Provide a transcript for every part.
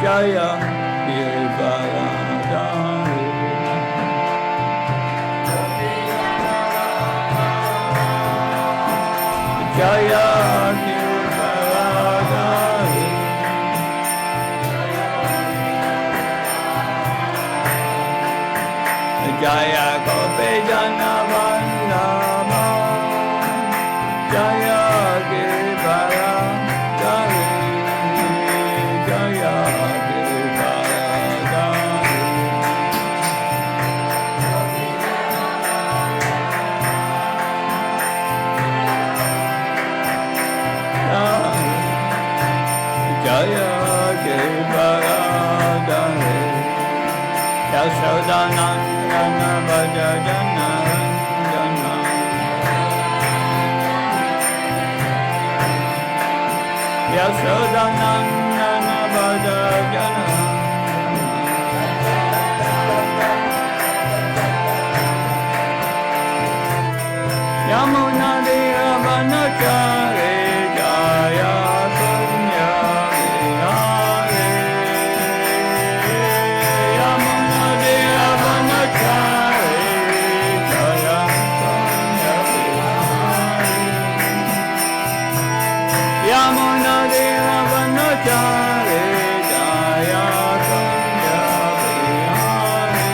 Jaya Girivara Jaya Girivara Jaya Gopi Jana Vallabha Jaya Girivara Jaya Yashodanandana Bhaja Jana Jana Yashodanandana Bhaja Jana Yamuna Dira Vanachare Jaya Punya Vihare Yamuna Dira Vanachare Jaya Punya Vihare Yamuna Dira Vanachare Jaya Punya Vihare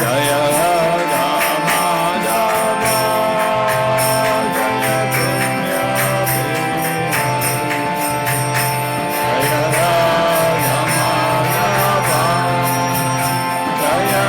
Jaya Radha Madhava Jaya Punya Vihare Jaya Radha Madhava Jaya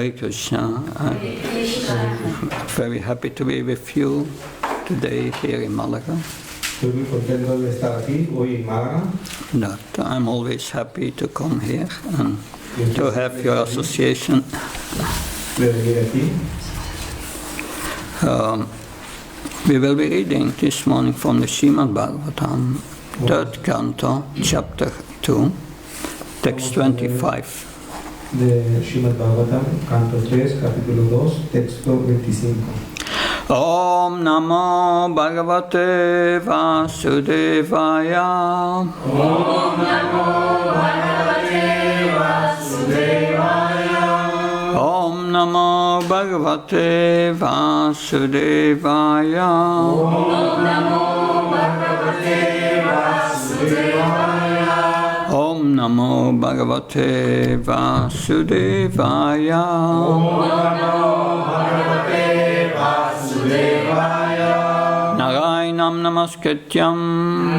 Hare Krishna. Very happy to be with you today here in Málaga. Estoy muy contento de estar aquí hoy en Málaga. That I'm always happy to come here and to have your association. De venir aquí. We will be reading this morning from the Srimad-Bhagavatam, third Canto, chapter 2, text 25. De Srimad-Bhagavatam, Canto 3, Capítulo 2, Texto 25. Om Namo Bhagavate Vasudevaya. Om Namo Bhagavate Vasudevaya. Om Namo Bhagavate Vasudevaya. Om Namo Bhagavate Vasudevaya. Om Namo Bhagavate Vasudevaya. Om Namo Bhagavate Vasudevaya. Narayanam Namaskrityam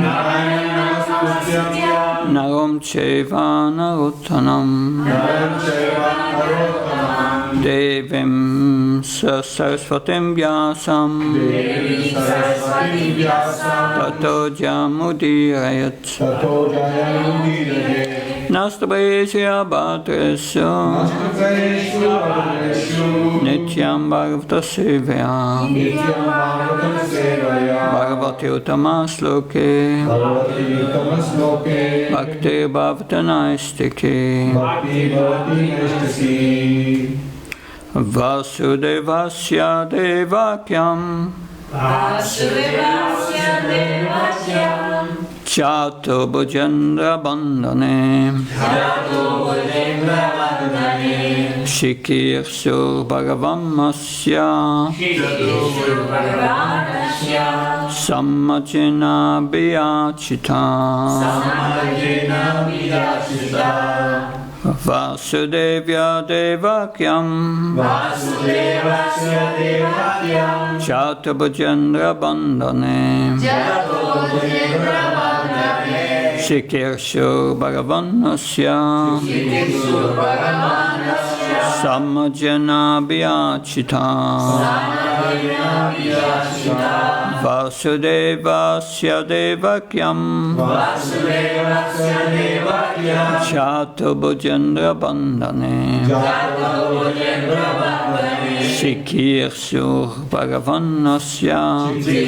Narayanam Namaskrityam Naram Cheva Narottanam Naram Cheva Narottanam Devim Saraswatim Vyasam Devim Saraswatim Vyasam Tato Jamudirayat Tato Jayamudirayat. Nastabhesya Bhatresya Nastapeshu Bhagaveshu. Nityam Bhagavata Sevaya Nityam Bhagavatam Sevaya. Bhagavati Uttama Sloke Bhagavati Uttama Sloke. Bhakti Bhavata Naistike Bhakti Bhavati Nastasi. Vasudevasya Devakyam Vasudevasya Devakyam Chato Bhujendra Bandhane Jato Bhujendra Bandhane Śrī Kṛṣṇa Bhagavamasya Shri Bhagavanasya Sammajena Vyachita Samajena Vyachita Vasudevya Devakyam Vasudevasya Devakyam Chato Bhujendra Bandhane Jato Bhujendra Bandhane Śrī Kṛṣṇa Bhagavanasya Shri Bhagavanasya Sammajena Vyachita Samajena Vyachita Vasudevasya Devakyam Vasudevasya Devakyam Chato Bhujendra Bandhane Jato Bhujendra Bandhane Śrī Kṛṣṇa Bhagavanasya Shri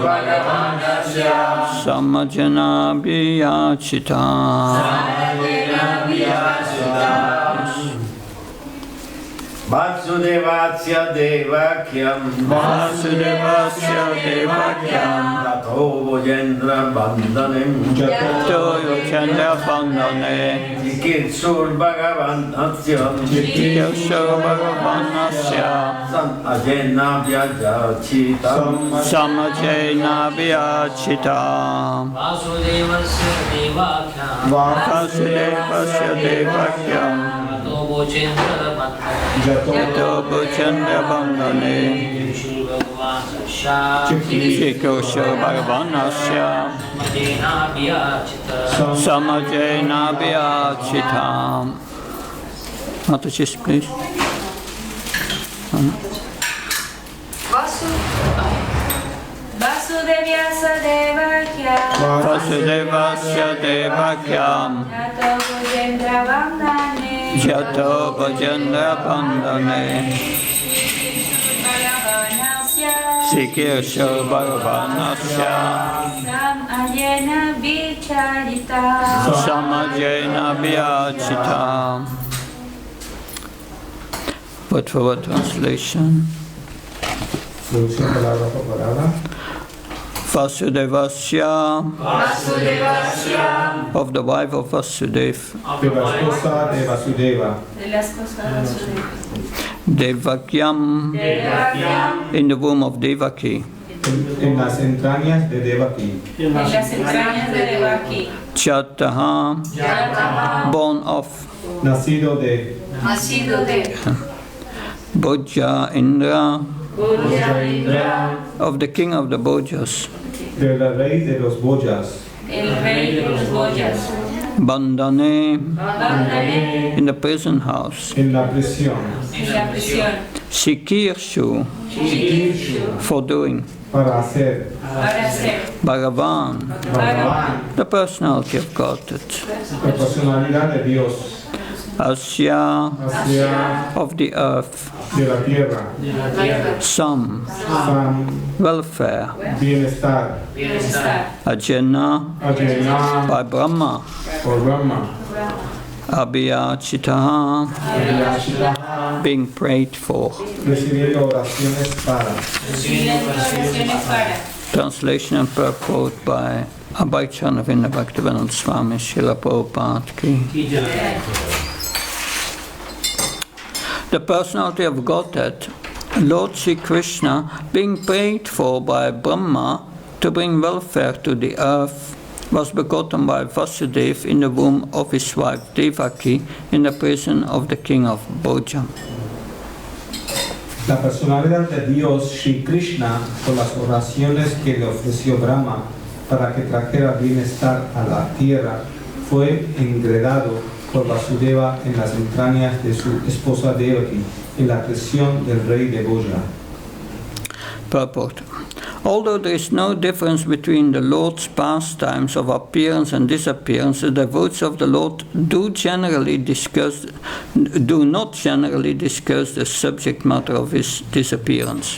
Bhagavanasya Sammajena Vyachita Samajena Vyachita Vasudevasya Devakyam Vasudevasya Devakyam Tato Bhujendra Bandhanem Jato Bhujendra Bandhane Shri Bhagavanasya Śrī Kṛṣṇa Bhagavanasya Samajena Vyachita Samajena Vyachita Vasudevasya Devakyam Vasudevasya Devakyam Tato Bhujendra Bandhane Jato Bhujendra Bandhane Śrī Bhagavanasya Śrī Kṛṣṇa Bhagavanasya Samajena Vyachita Samajena Vyachita. Mataji, please. Vasudevasya Devakyam Vasudevasya Devakyam Jato Bhujendra Bandhane Jato Bhujendra Bandhane Bhagavanasya Śrī Kṛṣṇa Bhagavanasya Samajena Vicharita Samajena Vyachita. Word for word translation. Traducción palabra por palabra. Vasudevasya, Vasudevasya of the wife of Vasudeva, De la esposa de Vasudeva. de la esposa de Vasudeva. Devakyam, Devakyam in the womb of Devaki, En las entrañas de Devaki. En las entrañas de Devaki. Chataha, Jataha born of Nacido de Nacido de Bhoja Indra, Buddha Indra of the king of the Bhojas, del rey de los Boyas. el rey de los Boyas. Bandhane, Bandhane, in the prison house. en la prisión, en la prisión, Śrī Kṛṣṇa, Śrī Kṛṣṇa, for doing. para hacer. para hacer. Bhagavan, Brahmā, the personality of Godhead. la personalidad de Dios, Asya, hacia of the earth. de la tierra, Some, Sam, welfare. bienestar, Bienestar. Ajena, Ajena, by Brahmā. por Brahmā, Abhyachitaha, being prayed for. recibiendo oraciones para. Recibiendo oraciones para. Translation and purport by Abhayacharya Bhaktivedanta Swami Srila Prabhupada ki. The personality of Godhead, Lord Śrī Kṛṣṇa, being prayed for by Brahmā to bring welfare to the earth, was begotten by Vasudeva in the womb of his wife Devaki in the prison of the king of Bhoja. La personalidad de Dios, Śrī Kṛṣṇa, por las oraciones que le ofreció Brahmā para que trajera bienestar a la tierra, fue engendrado por Vasudeva en las entrañas de su esposa Devaki, en la prisión del rey de Bhoja. Purport. Although there is no difference between the Lord's pastimes of appearance and disappearance, the devotees of the Lord do not generally discuss the subject matter of his disappearance.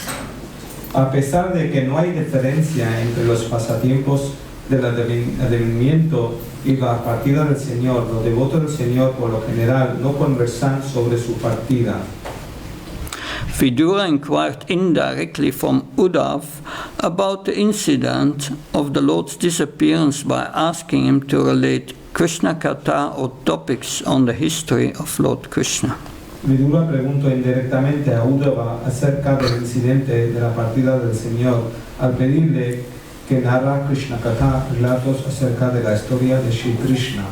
A pesar de que no hay diferencia entre los pasatiempos del advenimiento y la partida del Señor, los devotos del Señor por lo general no conversan sobre su partida. Vidura inquired indirectly from Uddhava about the incident of the Lord's disappearance by asking him to relate Krishna Katha or topics on the history of Lord Krishna. Vidura preguntó indirectamente a Uddhava acerca del incidente de la partida del Señor al pedirle que narra Krishna Katha, relatos acerca de la historia de Śrī Kṛṣṇa.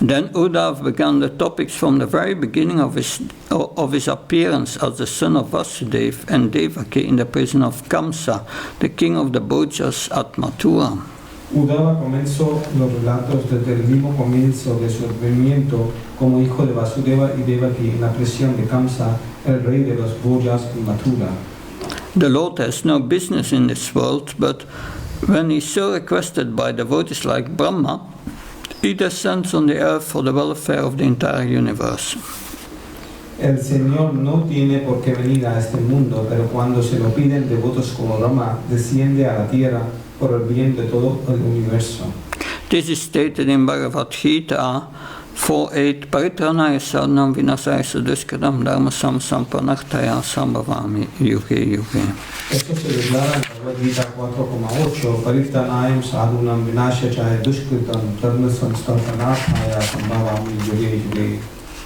Then Uddhava began the topics from the very beginning of his appearance as the son of Vasudeva and Devaki in the prison of Kamsa, the king of the Bhojas at Mathura. Uddhava comenzó los relatos desde el mismo comienzo de su advenimiento como hijo de Vasudeva y Devaki en la prisión de Kamsa, el rey de los Bhojas en Mathura. The Lord has no business in this world, but when he is so requested by devotees like Brahmā, he descends on the earth for the welfare of the entire universe. El Señor no tiene por qué venir a este mundo, pero cuando se lo piden devotos como Brahmā, desciende a la tierra por el bien de todo el universo. This is stated in Bhagavad Gita 4.8. Paritranaya sarnam vinasaya saduskadam dharma samsampanartaya sambhavami yuge yuge. Esto se declara en Bhagavad Gita 4.8. Paritranayam sadhunam vinashachaya dushkritam dharma samstapanartaya sambhavami yuge yuge.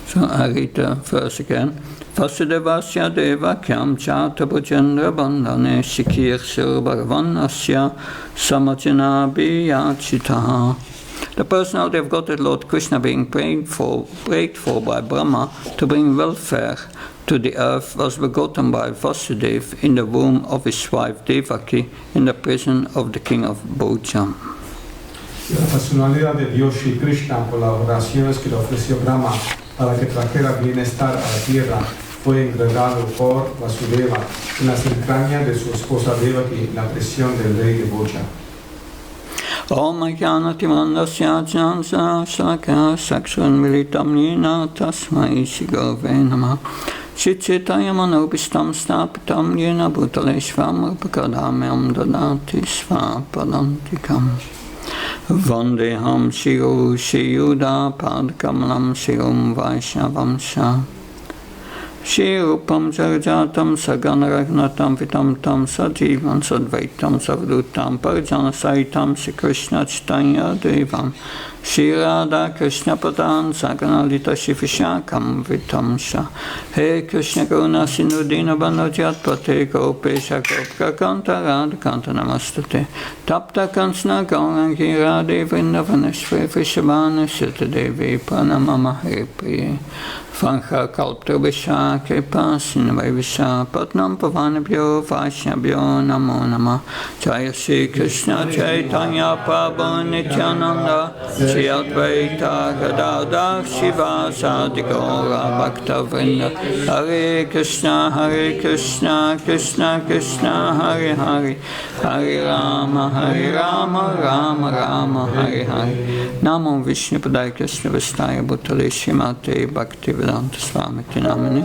So I read the verse again. Vasudevasya devakyam chata bhujendra bandhane Śrī Bhagavan asya samajana biyachitaha. The personality of Godhead Lord Krishna being prayed for by Brahmā to bring welfare to the earth was begotten by Vasudeva in the womb of his wife Devaki in the prison of the king of Bhoja. La personalidad de Dios Śrī Kṛṣṇa por las oraciones que le ofreció Brahmā para que trajera bienestar a la tierra fue engendrado por Vasudeva en las entrañas de su esposa Devaki en la prisión del rey de Bhoja. Om Jnanati Mandasya Jnansa Shaka Sakshran Militam Yena Tasmai Shigove Namah Chichitaya Manobistam Stapitam Yena Bhutaleshvam Rupakadamyam Dadati Svapadantikam Vandeham Shiru Shiyuda Padkamalam Shirum Vaishnavamsha Shirupam Sarjatam Saganaragnatam Vitam Tam Sajivan Sadvaitam Savdutam Parjana Saitam Śrī Kṛṣṇa Chaitanya Devam Śrī Radha Krishna Padan Saganalita Shivishakam Vitamsha He Krishna Karuna Sindhu Dina Bandhu Jatpate Gopesha Gopka Kanta Radha Kanta Namastate Tapta Kansna Gaurangi Radhe Vrindavaneshwe Vrishabhane Sita Devi Pranamama Hare Priye Vancha kalptrubhisha kripa sinvaivisha patnam pavanabhyo vaishnabhyo namo namah. Jaya Śrī Kṛṣṇa Chaitanya Prabhu Nityananda Śrī Advaita Gadadhar Śrīvāsadi Gaura Bhakta Vrinda. Hare Krishna Krishna Krishna Hare Hare, Hare Rama Rama Rama Hare Hare. Namo Vishnu Padaya Krishna Vistaya Bhutale Śrīmate Bhaktivedanta Swami Namani.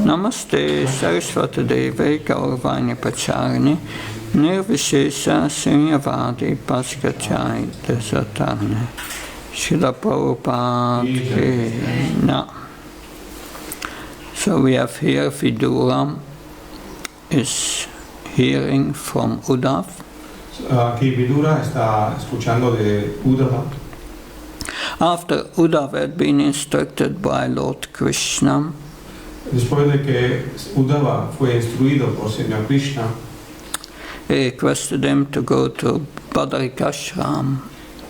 Namaste Saraswati Deve Gauravani Pacharani Nirvishesha Sunyavadi Paskachai Desatarne. Srila Prabhupada Ki Na. So we have here Vidura is hearing from Uddhava. Aquí Vidura está escuchando de Uddhava. After Uddhava had been instructed by Lord Krishna, después de que Uddhava fue instruido por Señor Krishna, he requested him to go to Badarikashram.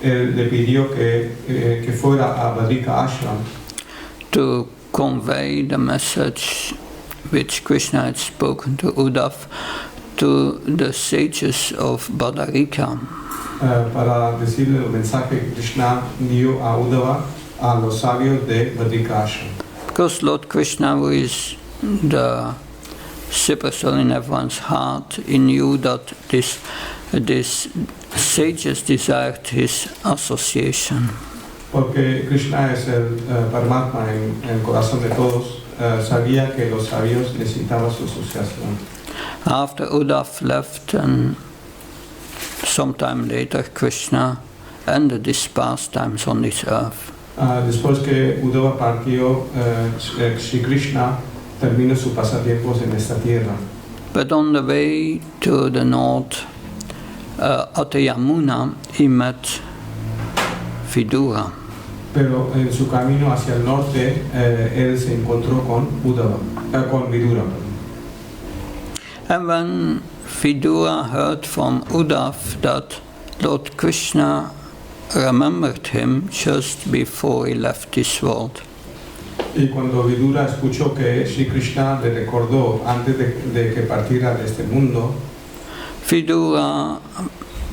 Él le pidió que fuera a Badrika Ashram to convey the message which Krishna had spoken to Uddhava to the sages of Badarika. Para decirle el mensaje que Krishna dio a Uddhava a los sabios de Badrika Ashram. Because Lord Krishna, who is the super soul in everyone's heart, he knew that this sages desired his association. Porque Krishna es el Paramatma en el corazón de todos, sabía que los sabios necesitaban su asociación. After Uddhava left, and sometime later Krishna ended his pastimes on this earth. Después que Uddhava partió, Śrī Kṛṣṇa terminó sus pasatiempos en esta tierra. But on the way to the north, at the Yamuna, he met Vidura. Pero en su camino hacia el norte, él se encontró con Vidura. And when Vidura heard from Uddhava that Lord Krishna remembered him just before he left this world, y cuando Vidura escuchó que Śrī Kṛṣṇa le recordó antes de que partiera de este mundo, Vidura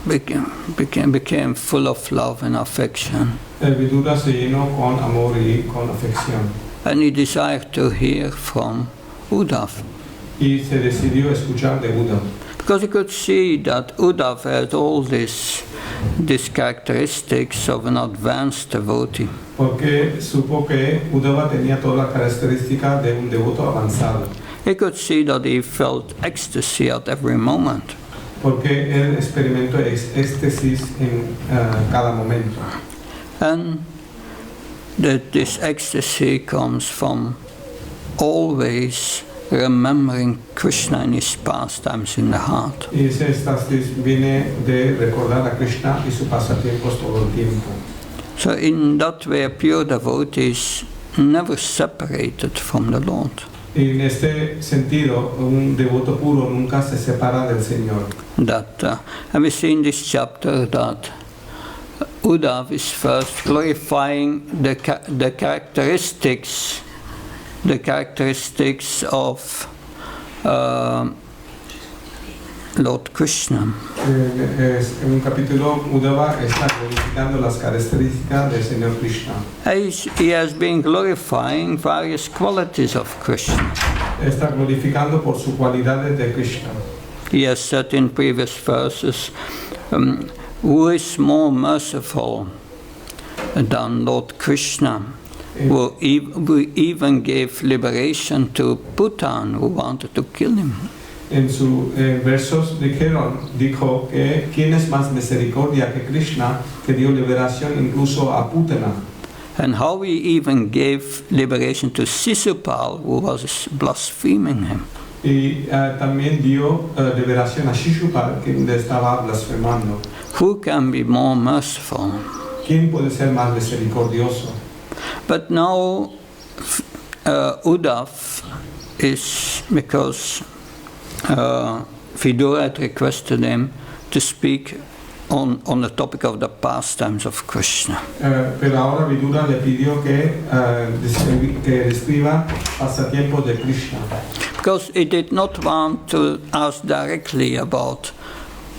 became full of love and affection. Vidura se llenó con amor y con afección. And he desired to hear from Uddhava. Y se decidió escuchar de Uddhava. Because he could see that Uddhava had all these characteristics of an advanced devotee. Porque supo que Uddhava tenía todas las características de un devoto avanzado. He could see that he felt ecstasy at every moment. Porque él experimentó éxtasis en cada momento. And that this ecstasy comes from always remembering Krishna in his pastimes in the heart. Y ese éxtasis viene de recordar a Krishna y sus pasatiempos todo el tiempo. So in that way, pure devotees never separated from the Lord. Y en este sentido, un devoto puro nunca se separa del Señor. And we see in this chapter that Uddhava is first glorifying the characteristics of Lord Krishna. En un capítulo, Uddhava está glorificando las características del Señor Krishna. He has been glorifying various qualities of Krishna. Está glorificando por sus cualidades de Krishna. He has said in previous verses, who is more merciful than Lord Krishna, who even gave liberation to Bhutan, who wanted to kill him. En sus versos dijo que quién es más misericordia que Krishna, que dio liberación incluso a Putana. And how he even gave liberation to Sisupal, who was blaspheming him. Y también dio liberación a Shishupal, que le estaba blasfemando. Who can be more merciful? ¿Quién puede ser más misericordioso? But now Uddhava is, because Vidura had requested him to speak on the topic of the pastimes of Krishna. Pero ahora Vidura le pidió que describa pasatiempos de Krishna. Because he did not want to ask directly about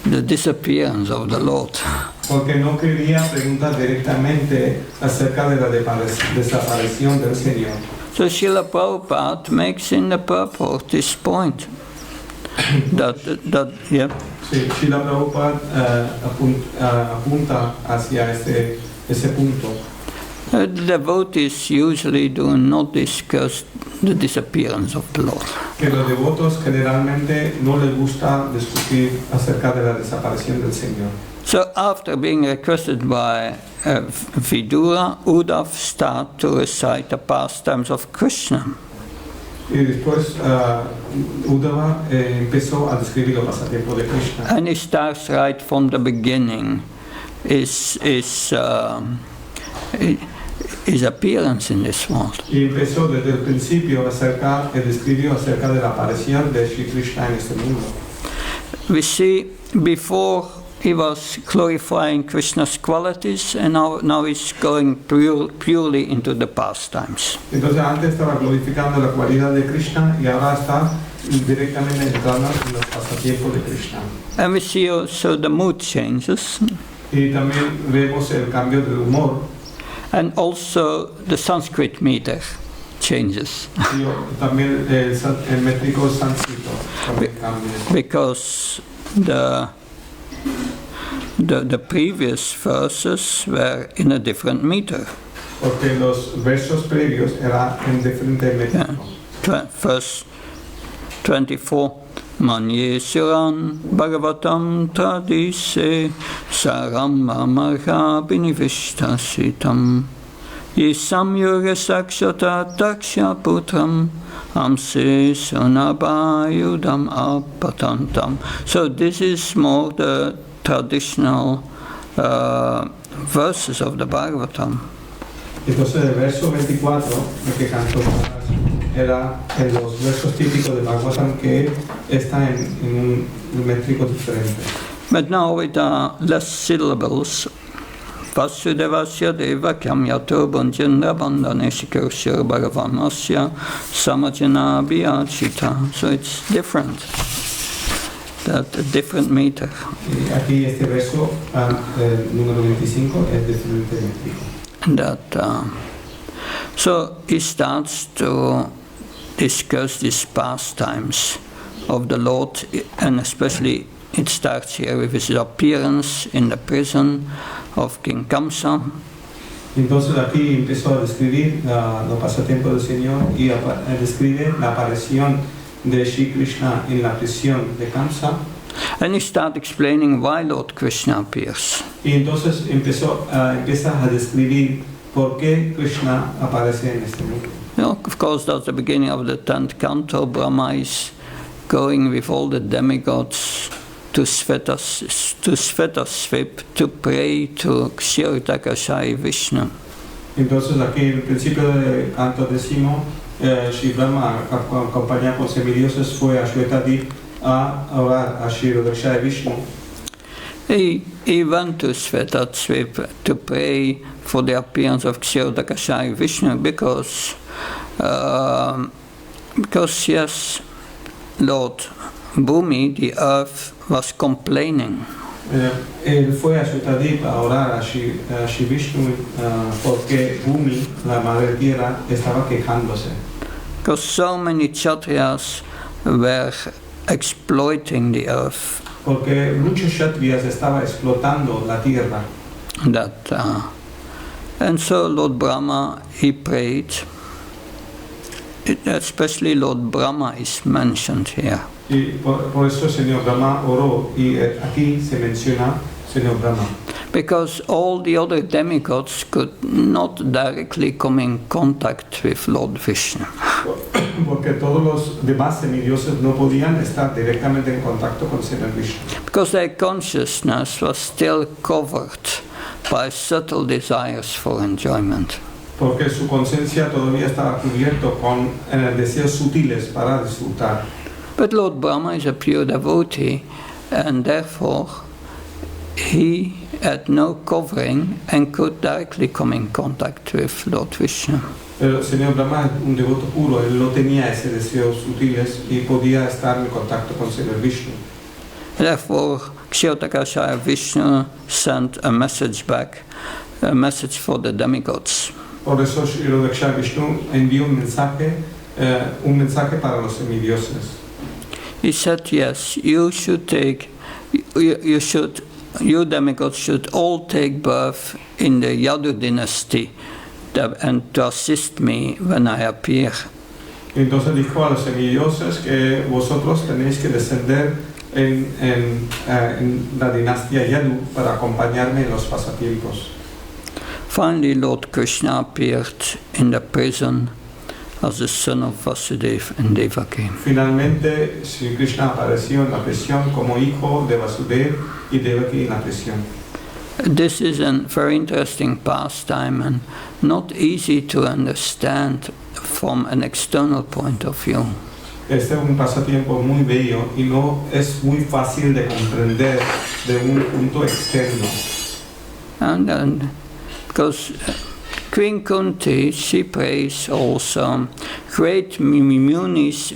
the disappearance of the Lord. Porque no quería preguntar directamente acerca de la desaparición del Señor. So Srila Prabhupada makes in the purport this point. Yeah. Sí, Srila Prabhupada apunta hacia ese punto. Devotees usually do not discuss the disappearance of the Lord. Que los devotos generalmente no les gusta discutir acerca de la desaparición del Señor. So after being requested by Vidura, Uddhava started to recite the pastimes of Krishna. Y después Uddhava empezó a describir los pasatiempos de Krishna. And he starts right from the beginning. His appearance in this world. Y empezó desde el principio describió acerca de la aparición de Śrī Kṛṣṇa en este mundo. We see before he was glorifying Krishna's qualities, and now he's going purely into the pastimes. Entonces antes estaba glorificando la cualidad de Krishna y ahora está directamente entrando en los pasatiempos de Krishna. And we see also the mood changes. Y también vemos el cambio de humor. And also the Sanskrit meter changes. Y también el métrico sánscrito también cambia. Because the previous verses were in a different meter. Porque los versos previos eran en diferente métrico. Verse 24. Manye Siran Bhagavatam Tradise Saram Amarha Binivishtasitam Yisam Yoga Sakshata Daksha Putram Amse Sunabayudam Apatantam. So this is more the traditional verses of the Bhagavatam. Entonces el verso 24, el que cantó era en los versos típicos de Bhagavatam que está en un métrico diferente. But now with less syllables. Vasudevasya devakyam yato bunjendra bandhane shikirshir bhagavanasya samajana biyachita. So it's different. That a different meter. Y aquí este verso, número 25, es diferente métrico. So he starts to discuss these pastimes of the Lord, and especially it starts here with his appearance in the prison of King Kamsa. Entonces aquí empezó a describir los pasatiempos del Señor y describe la aparición de Śrī Kṛṣṇa en la prisión de Kamsa. And he starts explaining why Lord Krishna appears. Y entonces empieza a describir por qué Krishna aparece en este mundo. You know, of course, that's the beginning of the 10th canto. Brahmā is going with all the demigods to Svetasvip to pray to Śrī Vishnu. Entonces aquí en el principio del canto décimo, Shri Brahmā acompañado con semidioses fue a Shvetadip a orar a Śrī Vishnu. He went to Svetasvip to pray for the appearance of Śrī Vishnu because yes, Lord Bhumi, the earth, was complaining. Él fue a Shvetadip a orar a Śrī Vishnu porque Bhumi, la madre tierra, estaba quejándose. Because so many Kshatriyas were exploiting the earth. Porque muchos Kshatriyas estaban explotando la tierra. And so Lord Brahmā, he prayed. Especially Lord Brahmā is mentioned here. Y por eso el Señor Brahmā oró y aquí se menciona Señor Brahmā. Because all the other demigods could not directly come in contact with Lord Vishnu. Porque todos los demás semidioses no podían estar directamente en contacto con Señor Vishnu. Because their consciousness was still covered by subtle desires for enjoyment. Porque su conciencia todavía estaba cubierto con deseos sutiles para disfrutar. But Lord Brahmā is a pure devotee, and therefore he had no covering and could directly come in contact with Lord Krishna. Pero el señor Brahmā es un devoto puro, él no tenía ese deseos sutiles y podía estar en contacto con el señor Vishnu. Therefore, Kshatrikashaya Vishnu sent a message back, a message for the demigods. Por eso Kshatrikashaya Vishnu envió un mensaje para los semidioses. He said, yes, you demigods should all take birth in the Yadu dynasty and to assist me when I appear. Entonces dijo a los semidioses que vosotros tenéis que descender en la dinastía Yadu para acompañarme en los pasatiempos. Finally, Lord Krishna appeared in the prison as the son of Vasudeva and Devaki. Finalmente, Śrī Kṛṣṇa apareció en la prisión como hijo de Vasudeva y Devaki en la prisión. This is a very interesting pastime and not easy to understand from an external point of view. Este es un pasatiempo muy bello y no es muy fácil de comprender de un punto externo. And because Queen Kunti, she prays also, great munis,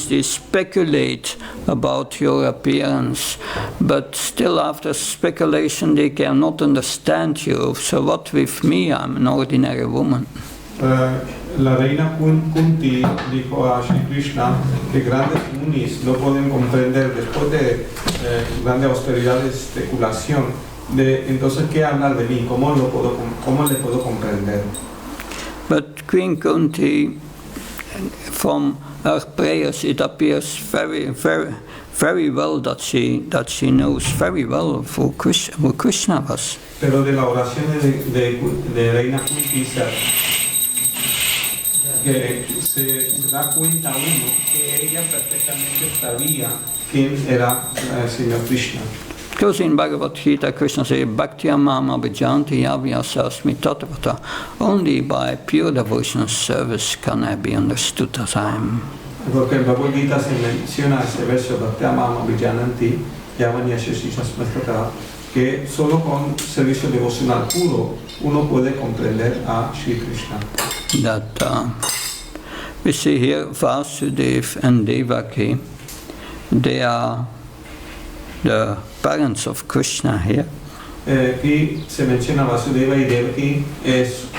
they speculate about your appearance, but still after speculation they cannot understand you. So what with me? I'm an ordinary woman. La reina Kunti dijo a Śrī Kṛṣṇa que grandes munis no pueden comprender después de grande austeridad de especulación. Entonces, ¿qué hablar de mí? ¿Cómo le puedo comprender? But Queen Kunti, from her prayers, it appears very well that she knows very well who Krishna was. Pero de la oración de reina Kunti se da cuenta uno que ella perfectamente sabía quién era el Señor Krishna. Because in Bhagavad Gita, Krishna says, Bhaktiya mama bhajanti yavyasasmi tattavata. Only by pure devotional service can I be understood as I am. Porque en Bhagavad Gita se menciona ese verso, Bhaktiya mama bhajanti yavyasasmi tattavata, que solo con servicio devocional puro uno puede comprender a Śrī Kṛṣṇa. That we see here Vasudeva and Devaki, they are the parents of Krishna here. Aquí se menciona Vasudeva y Devaki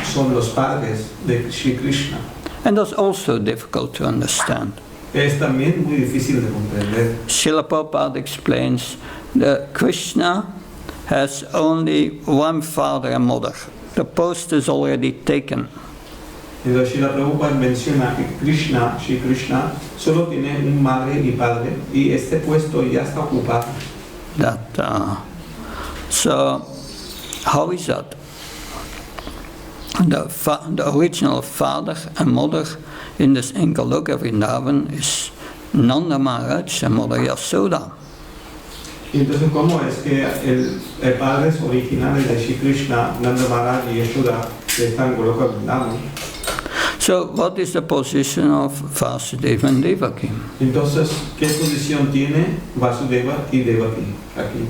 son los padres de Śrī Kṛṣṇa. And that's also difficult to understand. Es también muy difícil de comprender. Srila Prabhupada explains that Krishna has only one father and mother. The post is already taken. Entonces Srila Prabhupada menciona que Śrī Kṛṣṇa, solo tiene un madre y padre y este puesto ya está ocupado. So, how is that? The original father and mother in Goloka Vrindavan is Nanda Maharaj and Mother Yasoda. Entonces, ¿cómo es que el padres originales de Śrī Kṛṣṇa, Nanda Maharaj y Yasoda, están en Goloka Vrindavan? So, what is the position of Vasudeva and Devaki? Entonces, ¿qué posición tiene Vasudeva y Devaki aquí?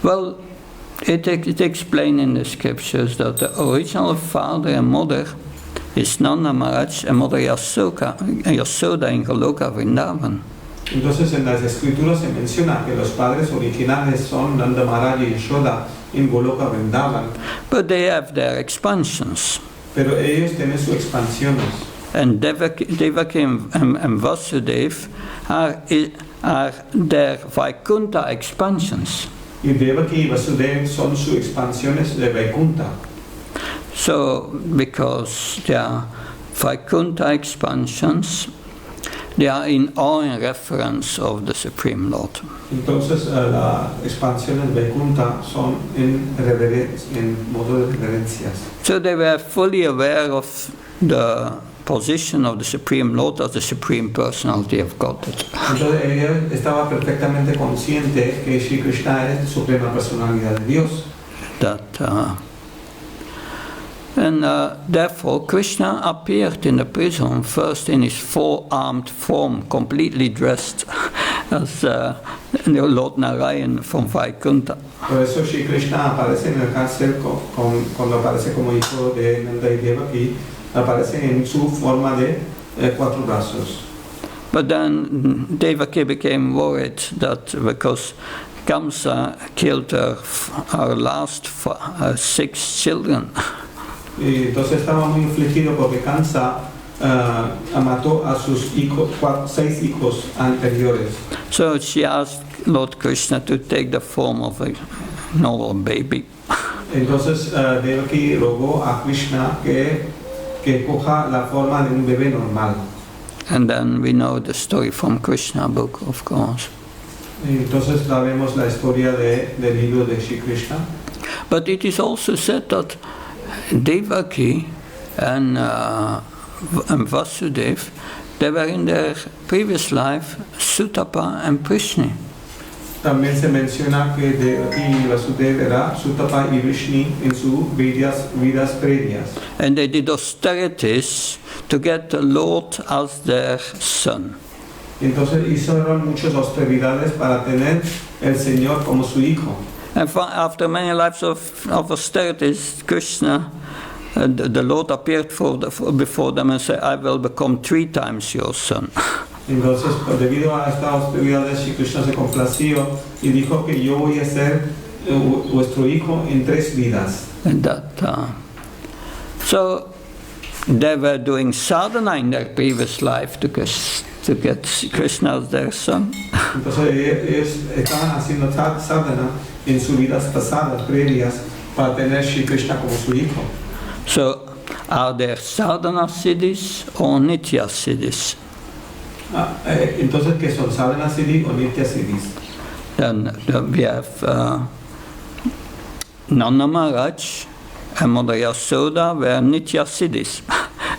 Well, it explains in the scriptures that the original father and mother is Nanda Maharaj and Mother Yasoda in Goloka Vrindavan. Entonces, en las escrituras se menciona que los padres originales son Nanda Maharaj y Yasoda en Goloka Vrindavan. But they have their expansions. Pero ellos tienen sus expansiones. And Devaki and Vasudeva are their Vaikuntha expansions. Y Devaki y Vasudeva son sus expansiones de Vaikuntha. So, because they are Vaikuntha expansions, they are in awe and reference of the Supreme Lord. Entonces, las expansiones de Vaikuntha son en modo de reverencias. So they were fully aware of the position of the Supreme Lord as the Supreme Personality of Godhead. Entonces, ella estaba perfectamente consciente que Śrī Kṛṣṇa es Suprema Personalidad de Dios. Therefore, Krishna appeared in the prison first in his four-armed form, completely dressed as Lord Narayan from Vaikuntha. Por eso Śrī Kṛṣṇa aparece en el cárcel cuando aparece como hijo de Nanda y Devaki, aparece en su forma de 4 brazos. But then Devaki became worried that because Kamsa killed her last 6 children. Y entonces estaba muy afligido porque Kamsa mató a sus 6 hijos anteriores. So she asked Lord Krishna to take the form of a normal baby. Entonces Devaki rogó a Krishna que coja la forma de un bebé normal. And then we know the story from Krishna book, of course. Y entonces sabemos la historia del libro de Śrī Kṛṣṇa. But it is also said that Devaki and Vasudeva, they were in their previous life Sutapa and Prishni. También se menciona que Devaki y Vasudeva era Sutapa y Vrishni en sus vidas previas. And they did austerities to get the Lord as their son. Entonces hicieron muchas austeridades para tener el Señor como su hijo. And after many lives of austerities, Krishna, the Lord appeared before them and said, I will become 3 times your son. Entonces, debido a estas austeridades, Śrī Kṛṣṇa se complació y dijo que yo voy a ser vuestro hijo en 3 vidas. And so they were doing sadhana in their previous life to get Krishna as their son. Entonces ellos estaban haciendo sadhana en sus vidas pasadas, previas, para tener Śrī Kṛṣṇa como su hijo. So are there sadhana siddhis or nitya siddhis? Entonces, ¿qué son? ¿Sadhana siddhi o nitya siddhis? Then we have Nanda Maharaj and Mother Yasoda were nitya siddhis,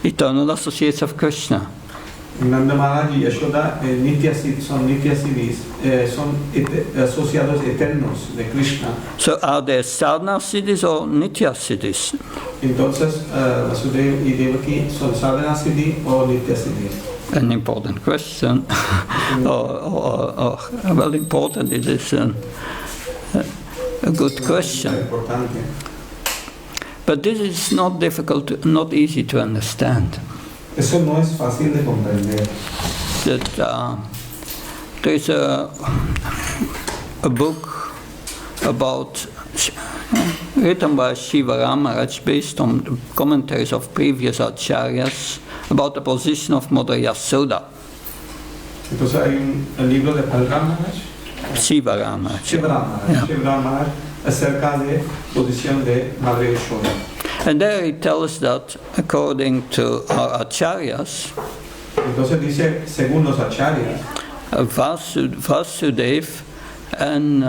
eternal associates of Krishna. Nanda Maharaj y Yashoda son nitya siddhis, son asociados eternos de Krishna. So are there sadhana siddhis or nitya siddhis? Entonces, Vasudeva y Devaki son sadhana siddhi o nitya siddhis. An important question. Well, important, it is a good question. But this is not difficult, not easy to understand. Eso no es fácil de comprender. That there is a book about written by Shiva Maharaj based on the commentaries of previous acharyas about the position of Mother Yasoda. Entonces hay un libro de Maharaj. Shiva Maharaj. Shiva Maharaj acerca de posición de Madre Yashoda. And there he tells that according to our acharyas, entonces dice, según los acharyas, Vasudeva and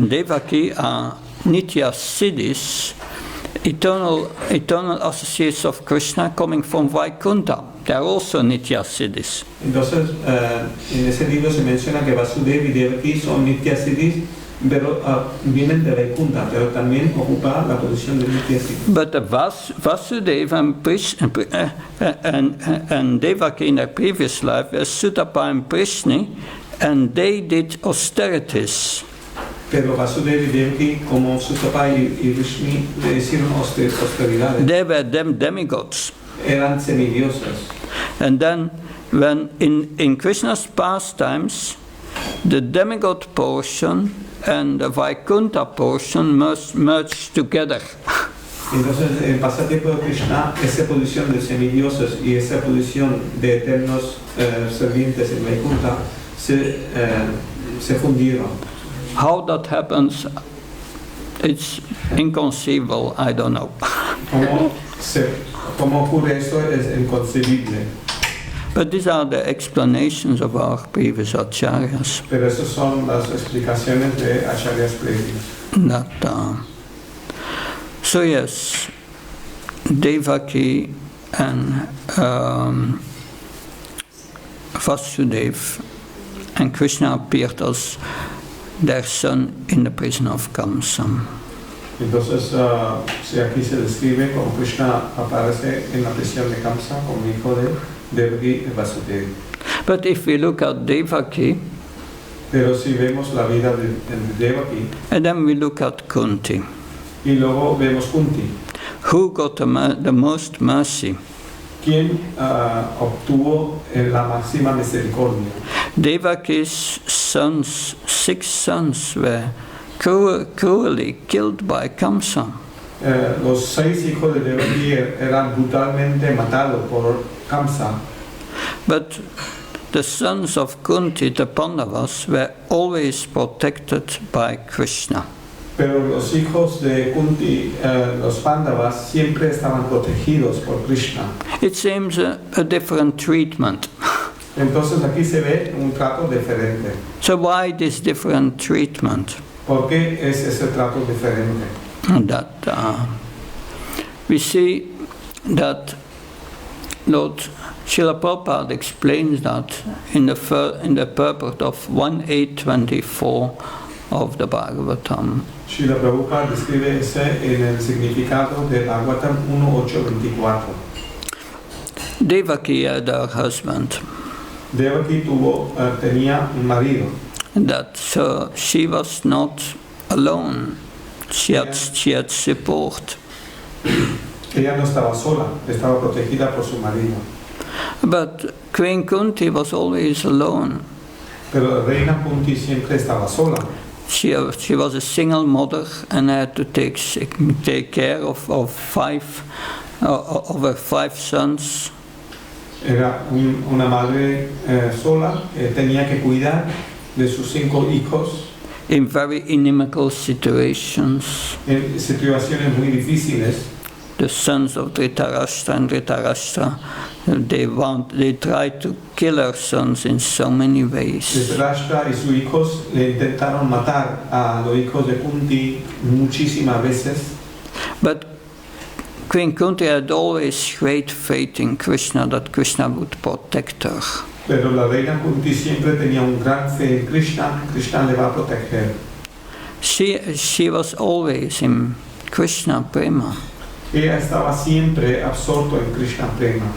Devaki are nitya siddhis, eternal associates of Krishna coming from Vaikuntha. They are also nitya siddhis. Entonces, en ese libro se menciona que Vasudeva y Devaki son nitya siddhis, pero vienen de Vaikuntha, pero también ocupa la posición de nitya siddhis. But Vasudeva and Devaki in their previous life were Sutapa and Prishni, and they did austerities. Pero Vasudeva y Devaki, como Sutapa y Vrishni, le hicieron austeridades. They were demigods. Eran semidiosas. And then, when in Krishna's pastimes, the demigod portion and the Vaikuntha portion merged together. Entonces, en el pasatiempo de Krishna, esa posición de semidioses y esa posición de eternos servientes en Vaikuntha se fundieron. How that happens, it's inconceivable, I don't know. ¿Cómo ocurre esto? Es inconcebible. But these are the explanations of our previous acharyas. Pero esas son las explicaciones de acharyas previos. So yes, Devaki and Vasudeva and Krishna appeared as their son in the prison of Kamsa. Entonces, aquí se describe como Krishna aparece en la prisión de Kamsa como hijo de Devaki y Vasudeva. But if we look at Devaki, Pero si vemos la vida de Devaki, and then we look at Kunti, y luego vemos Kunti, who got the most mercy? quien obtuvo la máxima misericordia. Devaki's sons, 6 sons, were cruelly killed by Kamsa. Los 6 hijos de Devaki eran brutalmente matados por Kamsa. But the sons of Kunti, the Pandavas, were always protected by Krishna. Pero los hijos de Kunti, los Pandavas, siempre estaban protegidos por Krishna. It seems a different treatment. Entonces aquí se ve un trato diferente. So why this different treatment? ¿Por qué es ese trato diferente? That we see that Lord Srila Prabhupada explains that in the purport of 1824 of the Bhagavatam. Srila Prabhupada describe ese en el significado del Bhagavatam 1.8.24. Devaki had her husband. Devaki tenía un marido. That she was not alone. She had support. Ella no estaba sola, estaba protegida por su marido. But Queen Kunti was always alone. Pero Reina Kunti siempre estaba sola. She was a single mother and had to take care of her 5 sons. Era una madre sola, tenía que cuidar de sus 5 hijos. In very inimical situations. En situaciones muy difíciles. The sons of Dhritarashtra and Dhritarashtra, they tried to kill her sons in so many ways. Dhritarashtra y sus hijos le intentaron matar a los hijos de Kunti muchísimas veces. But Queen Kunti had always great faith in Krishna, that Krishna would protect her. Pero la reina Kunti siempre tenía un gran fe en Krishna, Krishna le va a proteger. She was always in Krishna Prema. Ella estaba siempre absorto en Krishna Prema.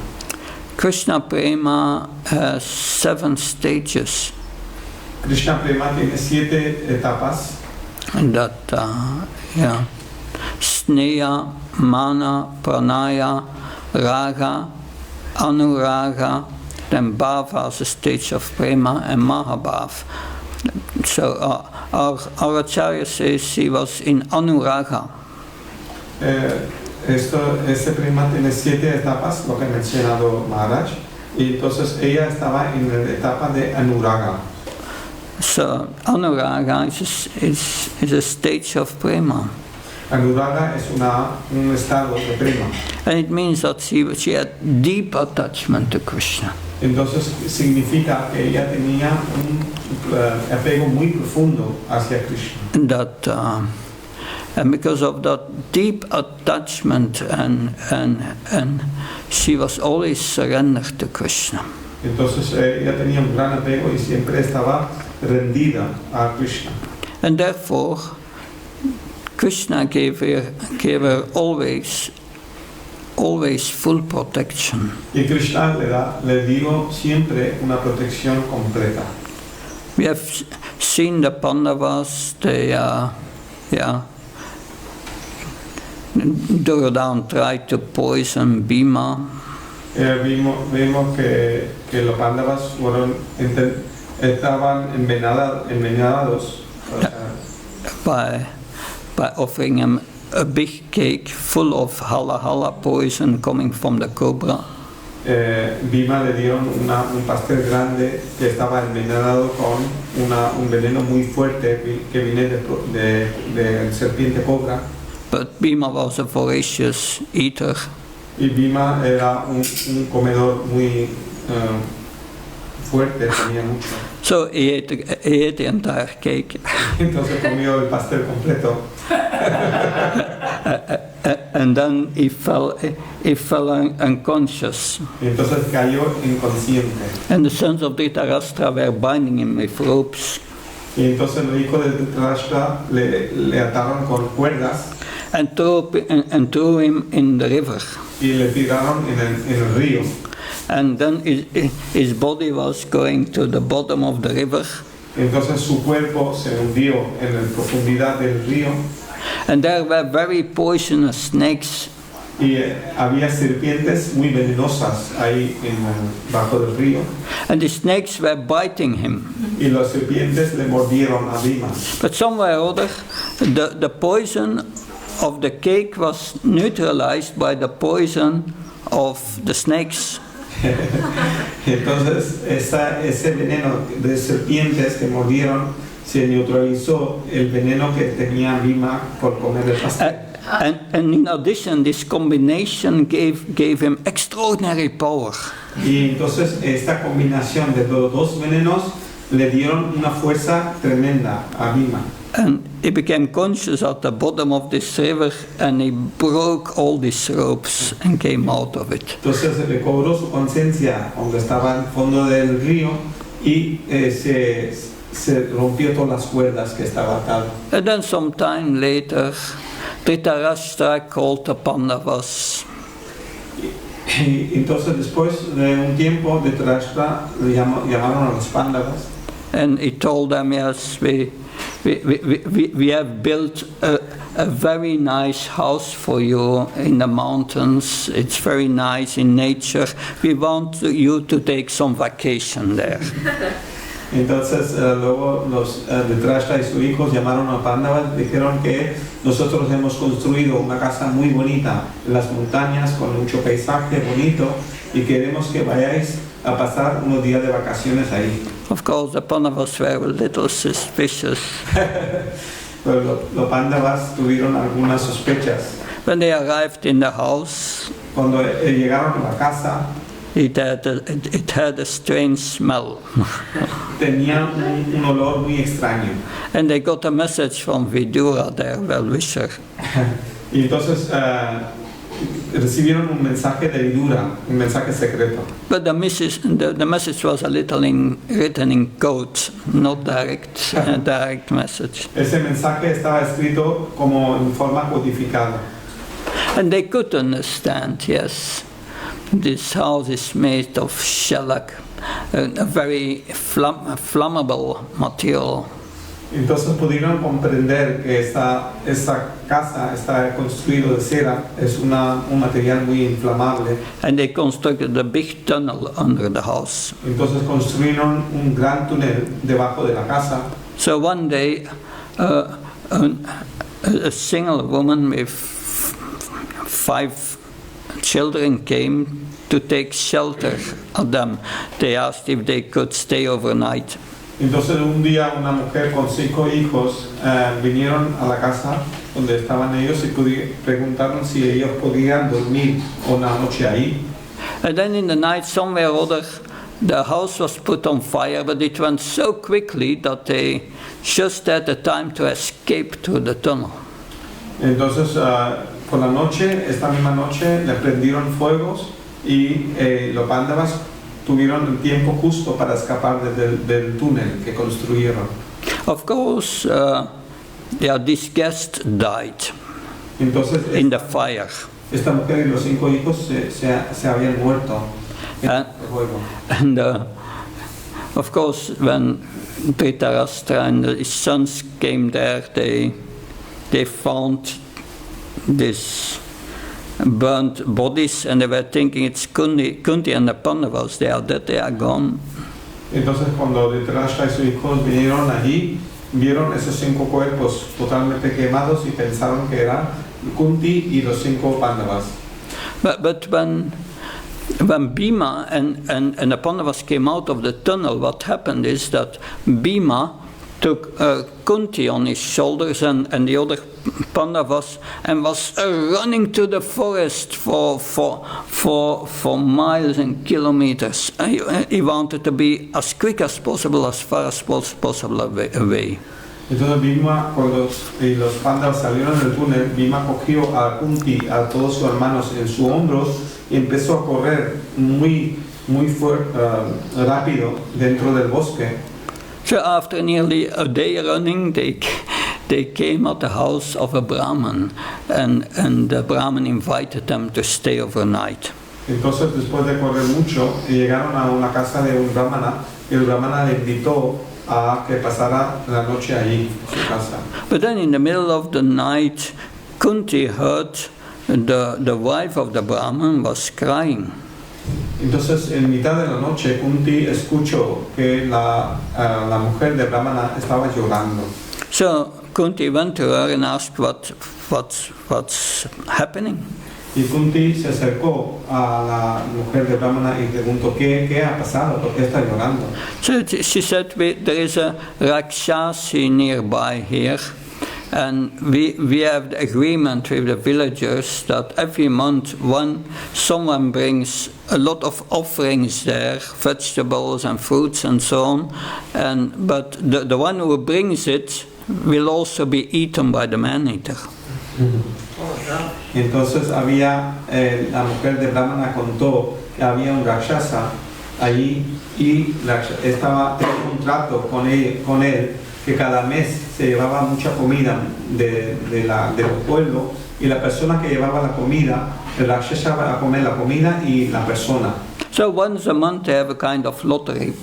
Krishna Prema has 7 stages. Krishna Prema tiene 7 etapas. And that, Sneha, Mana, Pranaya, Raga, Anuraga, then Bhava is a stage of Prema, and Mahabhav. So our Acharya says he was in Anuraga. Este prema tiene 7 etapas, lo que ha mencionado Maharaj, y entonces ella estaba en la etapa de Anuraga. So Anuraga is a stage of Prema. Anuraga es un estado de prema. And it means that she had deep attachment to Krishna. Entonces significa que ella tenía un apego muy profundo hacia Krishna. That and because of that deep attachment and she was always surrendered to Krishna. Entonces ella tenía un gran apego y siempre estaba rendida a Krishna. And therefore Krishna gave her always full protection. Y Krishna le dio siempre una protección completa. We have seen the Pandavas, Duryodhana tried to poison Bhima. Vimos que los Pandavas estaban envenenados By offering him a big cake full of hala poison coming from the cobra. Bhima le dieron un pastel grande que estaba envenenado con un veneno muy fuerte que viene de serpiente cobra. But Bhima was a voracious eater. Y Bhima era un comedor muy fuerte, comía mucho. So he ate the entire cake. Entonces comió el pastel completo. And then he fell unconscious. Y entonces cayó inconsciente. And the sons of Dhritarashtra were binding him with ropes. Y entonces los hijos de Dhritarashtra le ataron con cuerdas. And threw him in the river. Y le tiraron en el río. And then his body was going to the bottom of the river. Entonces su cuerpo se hundió en la profundidad del río. And there were very poisonous snakes. Y había serpientes muy venenosas ahí bajo del río. And the snakes were biting him. Y las serpientes le mordieron a Bhima. But somewhere or other, the poison of the cake was neutralized by the poison of the snakes. Entonces ese veneno de serpientes que mordieron se neutralizó el veneno que tenía Bhima por comer el pastel. And in addition, this combination gave him extraordinary power. Y entonces esta combinación de los dos venenos le dieron una fuerza tremenda a Bhima. And he became conscious at the bottom of this river, and he broke all these ropes and came out of it. Entonces recobró su conciencia cuando estaba al fondo del río y se rompió todas las cuerdas que estaba atado. And then some time later, Dhritarashtra called the Pandavas. Y entonces después de un tiempo Dhritarashtra llamaron a los Pándavas. And he told them, yes, we have built a very nice house for you in the mountains. It's very nice in nature. We want you to take some vacation there. Entonces luego los Dhritarashtra y sus hijos llamaron a Pándavas, dijeron que nosotros hemos construido una casa muy bonita en las montañas con mucho paisaje bonito y queremos que vayáis a pasar unos días de vacaciones ahí. Of course, the Pandavas were a little suspicious. Pero los Pándavas tuvieron algunas sospechas. When they arrived in the house, Cuando llegaron a la casa, it had a strange smell. tenía un olor muy extraño. And they got a message from Vidura, their well-wisher. Y entonces recibieron un mensaje de Vidura, un mensaje secreto. But the message was a little written in code, not direct message. Ese mensaje estaba escrito como en forma codificada. And they could understand, yes. This house is made of shellac, a very flammable material. Entonces pudieron comprender que esta casa está construida de cera, es un material muy inflamable. And they constructed a big tunnel under the house. Entonces construyeron un gran túnel debajo de la casa. So one day, a single woman with 5 children came to take shelter of them. They asked if they could stay overnight. Entonces un día una mujer con 5 hijos vinieron a la casa donde estaban ellos y preguntaron si ellos podían dormir una noche ahí. And then in the night, somewhere or other, the house was put on fire, but it went so quickly that they just had the time to escape through the tunnel. Entonces por la noche, esta misma noche, le prendieron fuegos y los Pándavas tuvieron el tiempo justo para escapar del túnel que construyeron. Of course, this guest died Entonces in the fire. esta mujer y los 5 hijos se habían muerto en el fuego. And of course, when Dhritarashtra and his sons came there, they found these burnt bodies, and they were thinking it's Kunti and the Pandavas. They are dead, they are gone. Entonces cuando Dhritarashtra y sus hijos vinieron allí, vieron esos 5 cuerpos totalmente quemados y pensaron que eran Kunti y los 5 Pándavas. But when Bhima and the Pandavas came out of the tunnel, what happened is that Bhima took Kunti on his shoulders and the other Pandavas and was running to the forest for miles and kilometers. He wanted to be as quick as possible, as far as possible away. Entonces Bhima, cuando los Pándavas salieron del túnel, Bhima cogió a Kunti, a todos sus hermanos en sus hombros y empezó a correr muy rápido dentro del bosque. So after nearly a day running, they came at the house of a Brahmin, and the Brahmin invited them to stay overnight. Entonces, después de correr mucho, llegaron a una casa de un brahmana, y el brahmana le invitó a que pasara la noche allí, en su casa. But then in the middle of the night, Kunti heard the wife of the Brahman was crying. Entonces, en mitad de la noche, Kunti escuchó que la mujer de brahmana estaba llorando. So Kunti went to her and asked what's happening. Y Kunti se acercó a la mujer de brahmana y preguntó, ¿qué ha pasado? ¿Por qué está llorando? So she said, there is a Rakshasi nearby here, and we have the agreement with the villagers that every month someone brings a lot of offerings there, vegetables and fruits and so on, but the one who brings it will also be eaten by the man-eater. Entonces la mujer de brahmana contó que había un rakshasa allí y tenía un trato con él que cada mes se llevaba mucha comida del pueblo, y la persona que llevaba la comida, el rakshasa va a comer la comida y la persona. So once a month they have a kind of lottery.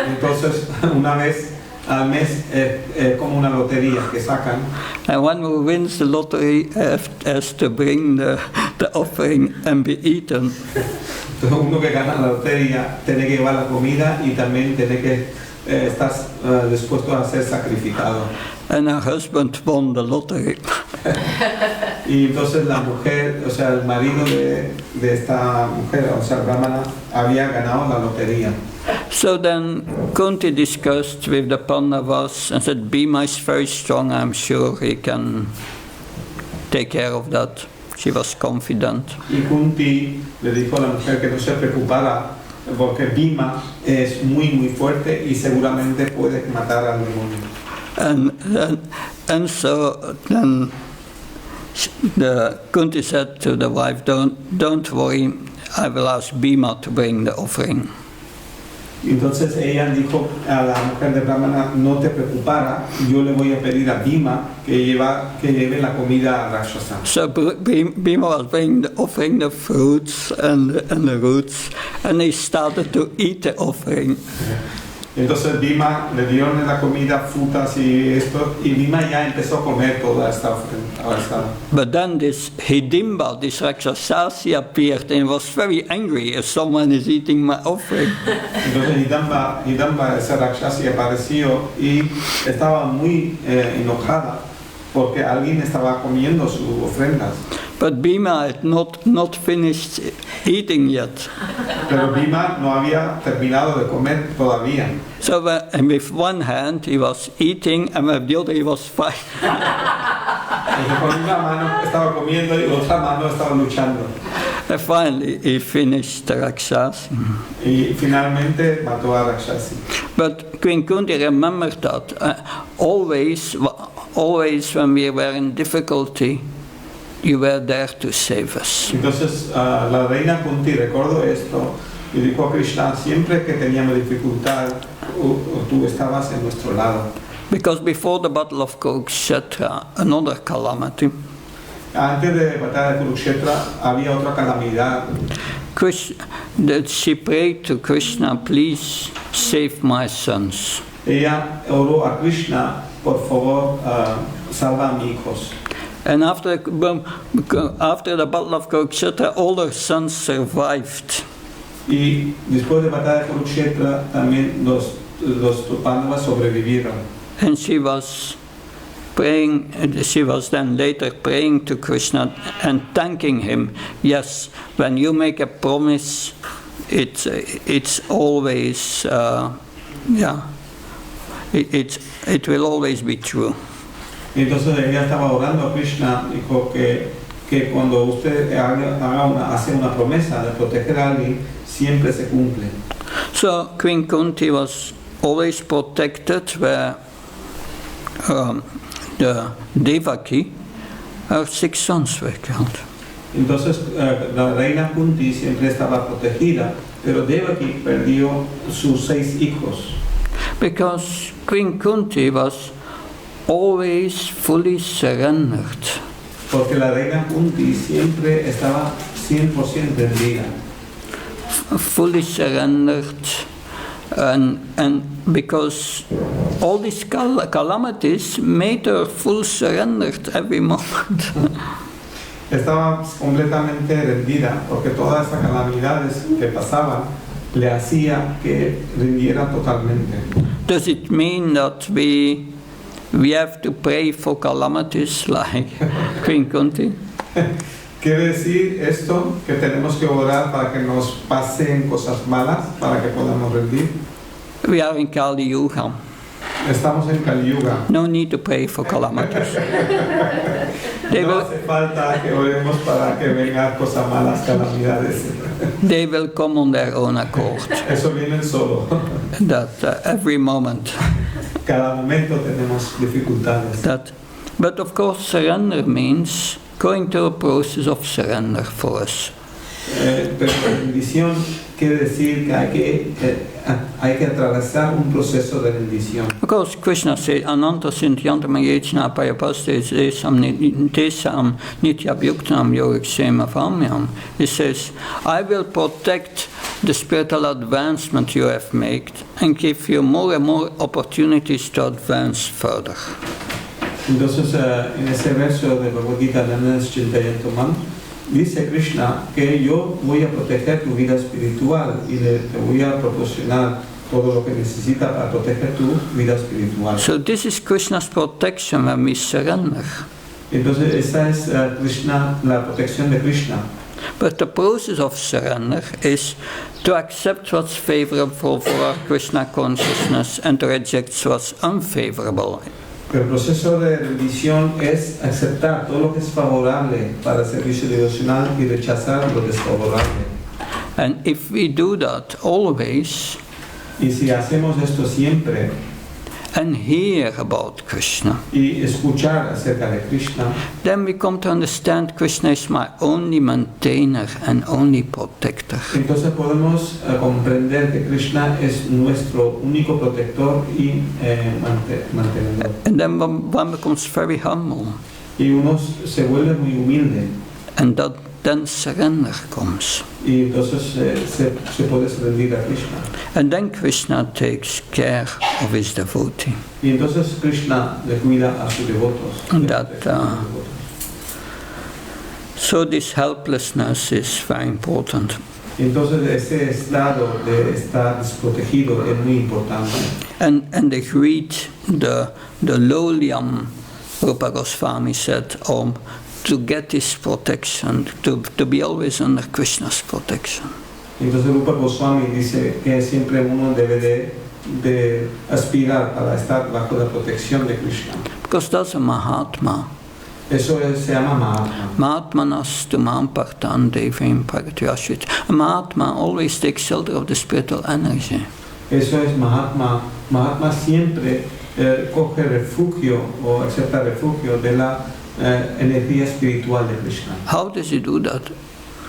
Entonces una vez al mes como una lotería que sacan. And one who wins the lottery has to bring the offering and be eaten. Entonces uno que gana la lotería tiene que llevar la comida y también tiene que estar dispuesto a ser sacrificado. And her husband won the lottery. Y entonces la mujer, o sea, el marido de esta mujer, o sea, Brahmana, había ganado la lotería. So then Kunti discussed with the Pandavas and said, Bhima is very strong, I'm sure he can take care of that. She was confident. Y Kunti le dijo a la mujer que no se preocupara porque Bhima es muy fuerte y seguramente puede matar al demonio. And so then Kunti said to the wife, don't worry, I will ask Bhima to bring the offering. Entonces ella dijo a la mujer de Brahmana, no te preocupara, yo le voy a pedir a Bhima que lleve la comida a Rakshasa. So Bhima was offering the fruits and the roots, and he started to eat the offering. Entonces Bhima le dieron la comida, frutas y esto, y Bhima ya empezó a comer toda esta ofrenda. But then this Hidimba, this Rakshasasi appeared and was very angry if someone is eating my offering. Entonces Hidimba, ese Rakshasi apareció y estaba muy enojada porque alguien estaba comiendo sus ofrendas. But Bhima had not finished eating yet. Pero Bhima no había terminado de comer todavía. So and with one hand he was eating, and with the other he was fighting. Entonces con una mano estaba comiendo y otra mano estaba luchando. And finally he finished the Rakshasi. Y finalmente mató a Rakshasi. But Queen Kunti remembered that always when we were in difficulty, you were there to save us. Entonces la reina Kunti recordó esto y dijo a Krishna, siempre que teníamos dificultad, tú estabas en nuestro lado. Because before the battle of Kurukshetra, another calamity, Antes de la batalla de Kurukshetra había otra calamidad. She prayed to Krishna, please save my sons. Ella oró a Krishna, por favor, salva a mis hijos. And after the battle of Kurukshetra, all her sons survived. Y después de la batalla de Kurukshetra, también los Pandavas sobrevivieron. And she was then later praying to Krishna and thanking him. Yes, when you make a promise, it's always, it will always be true. Entonces ella estaba orando a Krishna, dijo que cuando usted hace una promesa de proteger a alguien, siempre se cumple. So Queen Kunti was always protected where the Devaki, her 6 sons were killed. Entonces la reina Kunti siempre estaba protegida, pero Devaki perdió sus 6 hijos. Because Queen Kunti was always fully surrendered. Porque la reina Kunti siempre estaba 100% rendida. fully surrendered, and because all these calamities made her full surrendered every moment. Estaba completamente rendida porque todas esas calamidades que pasaban le hacía que rindiera totalmente. Does it mean that we have to pray for calamities like Queen Kunti? Quiere decir esto que tenemos que orar para que nos pasen cosas malas, para que podamos rendir. We are in Kali Yuga. Estamos en Kali Yuga. No need to pray for calamities. No hace falta que oremos para que vengan cosas malas, calamidades. They will come on their own accord. Eso viene solo. That every moment. Cada momento tenemos dificultades. But of course, surrender means going through a process of surrender for us. Pero rendición quiere decir que hay que atravesar un proceso de rendición. Of course, Krishna says, Ananta Sintyantama Yechna Payapaste Tesam Nityabhyuktanam Yogiksema Famyam. He says, I will protect the spiritual advancement you have made and give you more and more opportunities to advance further. Entonces, en ese verso de Bhagavad Gita, dice Krishna que yo voy a proteger tu vida espiritual y te voy a proporcionar todo lo que necesita para proteger tu vida espiritual. So this is Krishna's protection when we surrender. Entonces esa es Krishna, la protección de Krishna. But the process of surrender is to accept what's favorable for our Krishna consciousness and to reject what's unfavorable. El proceso de rendición es aceptar todo lo que es favorable para el servicio devocional y rechazar lo desfavorable. And if we do that always, y si hacemos esto siempre, and hear about Krishna, y escuchar acerca de Krishna, then we come to understand Krishna is my only maintainer and only protector. Entonces podemos comprender que Krishna es nuestro único protector y mantenedor. And then one becomes very humble. Y uno se vuelve muy humilde. And then surrender comes. Y entonces se puede rendir a Krishna. And then Krishna takes care of his devotee. Y entonces Krishna le cuida a sus devotos. And so this helplessness is very important. Entonces ese estado de estar desprotegido es muy importante. And they read the Lolyam, Rupa Goswami said, to get this protection, to be always under Krishna's protection. Entonces Rupa Goswami dice que siempre uno debe de aspirar para estar bajo la protección de Krishna. Because that's a Mahatma. Eso se llama Mahatma. Mahatmanas tumam partan devim pragatyashvit. A Mahatma always takes shelter of the spiritual energy. Eso es Mahatma. Mahatma siempre coge refugio o acepta refugio de la energía espiritual de Krishna. How does he do that?